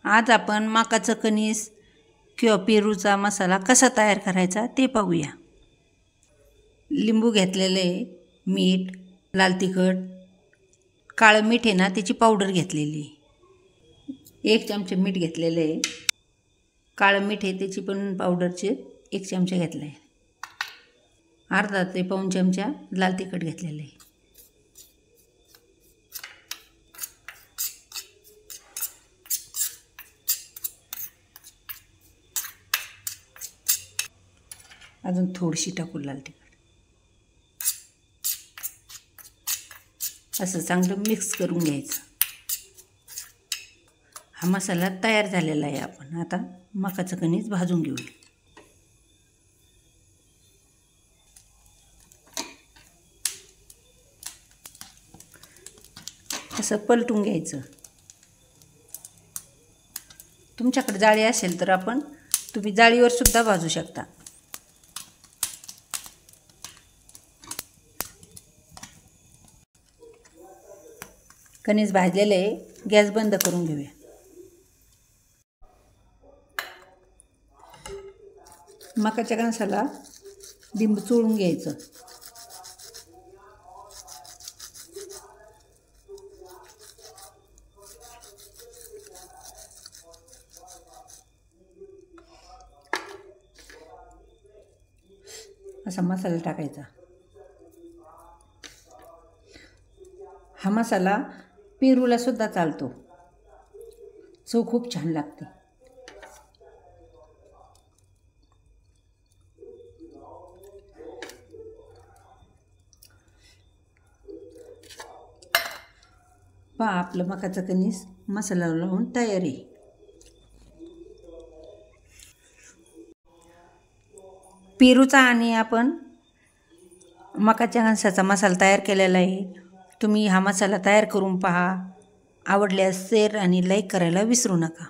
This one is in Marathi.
आज आपण मकाचं कणीस किंवा पेरूचा मसाला कसा तयार करायचा ते पाहूया। लिंबू घेतलेले, मीठ, लाल तिखट, काळं मीठ आहे ना त्याची पावडर घेतलेली, 1 चमचा मीठ घेतलेले आहे, काळं मीठ आहे त्याची पण पावडरचे 1 चमचा घेतला आहे, अर्धा ते पाऊण चमचा लाल तिखट घेतलेले आहे। अजून थोडीशी टाकू लाल तिखट। असं चांगलं मिक्स करून घ्यायचं। हा मसाला तयार झालेला आहे। आपण आता मकाचं कणीस भाजून घेऊया। असं पलटून घ्यायचं। तुमच्याकडे जाळी असेल तर तुम्ही जाळीवर सुद्धा भाजू शकता। कणीस भाजलेले आहे, गॅस बंद करून घेऊया। मकाच्या कणसाला लिंबू चोळून घ्यायचं। असा मसाला टाकायचा। हा मसाला पेरूला सुद्धा चालतो, चव खूप छान लागते। पहा आपलं मकाचं कणीस मसाला लावून तयार आहे। पेरूचा आणि आपण मकाच्या कणसाचा मसाला तयार केलेला आहे। तुम्ही हा मसाला तयार करून पहा। आवडल्यास शेअर आणि लाईक करायला विसरू नका।